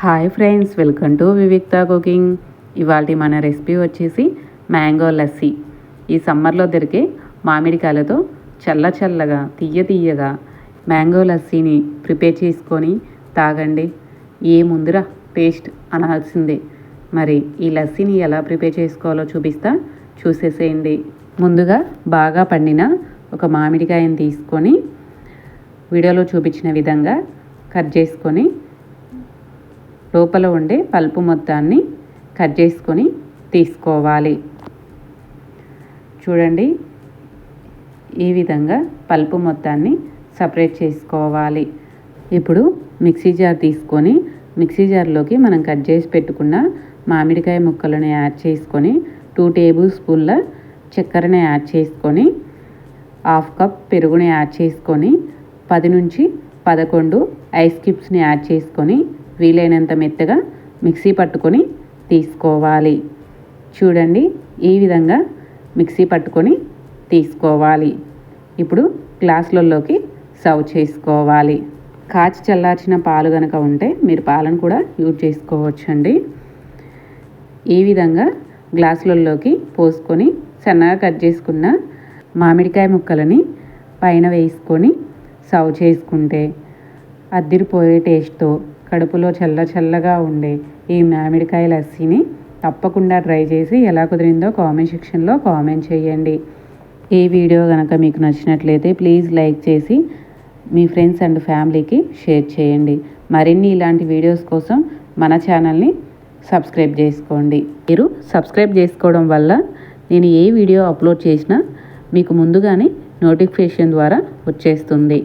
Hi friends, welcome to వివిక్త cooking. ఇవాళ మన రెసిపీ వచ్చేసి మ్యాంగో లస్సీ. ఈ సమ్మర్లో దొరికే మామిడికాయలతో చల్లగా తీయగా మ్యాంగో లస్సీని ప్రిపేర్ చేసుకొని తాగండి. ఏ ముందురా టేస్ట్ అనాల్సిందే. మరి ఈ లస్సీని ఎలా ప్రిపేర్ చేసుకోవాలో చూసేసేయండి. ముందుగా బాగా పండిన ఒక మామిడికాయని తీసుకొని వీడియోలో చూపించిన విధంగా కట్ చేసుకొని లోపల ఉండే పల్పు మొత్తాన్ని కట్ చేసుకొని తీసుకోవాలి. చూడండి, ఈ విధంగా పల్పు మొత్తాన్ని సపరేట్ చేసుకోవాలి. ఇప్పుడు మిక్సీ జార్ తీసుకొని మిక్సీ జార్లోకి మనం కట్ చేసి పెట్టుకున్న మామిడికాయ ముక్కలను యాడ్ చేసుకొని 2 టేబుల్ స్పూన్ల చక్కెరని యాడ్ చేసుకొని 1/2 కప్ పెరుగుని యాడ్ చేసుకొని 10 నుంచి 11 ఐస్ క్యూబ్స్ని యాడ్ చేసుకొని వీలైనంత మెత్తగా మిక్సీ పట్టుకొని తీసుకోవాలి. చూడండి, ఈ విధంగా మిక్సీ పట్టుకొని తీసుకోవాలి. ఇప్పుడు గ్లాసులలోకి సర్వ్ చేసుకోవాలి. కాచి చల్లార్చిన పాలు కనుక ఉంటే మీరు పాలను కూడా యూజ్ చేసుకోవచ్చండి. ఈ విధంగా గ్లాసులలోకి పోసుకొని సన్నగా కట్ చేసుకున్న మామిడికాయ ముక్కలని పైన వేసుకొని సర్వ్ చేసుకుంటే అద్దిరిపోయే టేస్ట్తో కడుపులో చల్లగా ఉండే ఈ మామిడికాయ లస్సీని తప్పకుండా ట్రై చేసి ఎలా కుదిరిందో కామెంట్ సెక్షన్లో కామెంట్ చేయండి. ఈ వీడియో కనుక మీకు నచ్చినట్లయితే ప్లీజ్ లైక్ చేసి మీ ఫ్రెండ్స్ అండ్ ఫ్యామిలీకి షేర్ చేయండి. మరిన్ని ఇలాంటి వీడియోస్ కోసం మన ఛానల్ని సబ్స్క్రైబ్ చేసుకోండి. మీరు సబ్స్క్రైబ్ చేసుకోవడం వల్ల నేను ఏ వీడియో అప్లోడ్ చేసినా మీకు ముందుగానే నోటిఫికేషన్ ద్వారా వచ్చేస్తుంది.